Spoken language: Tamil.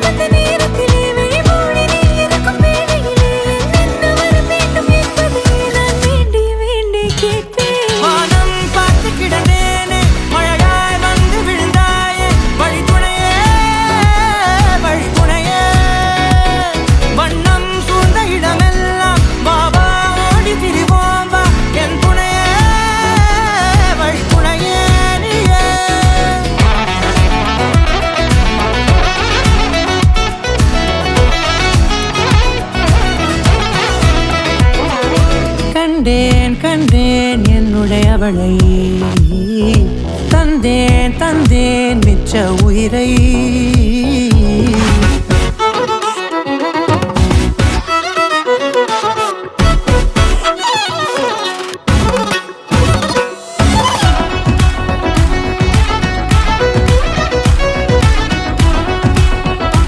அந்த நேரத்திலே விழிமூடி நீ இருக்கும் வேளையிலே என்ன வர வேண்டும் என்பதை நான் வேண்டி வேண்டி கேட்பேன். வானம் பார்த்து கிடந்தேனே, மழையாய் வந்து விழுந்தாயே, வழித்துணையே வழித்துணையே. வண்ணம் சூழ்ந்த இடமெல்லாம் வா வா ஓடி திரிவோம் வா, என் துணையே வழித்துணையே நீயே. கண்டேன் கண்டேன் என்னுடையவளை, தந்தேன் தந்தேன் மிச்ச உயிரை.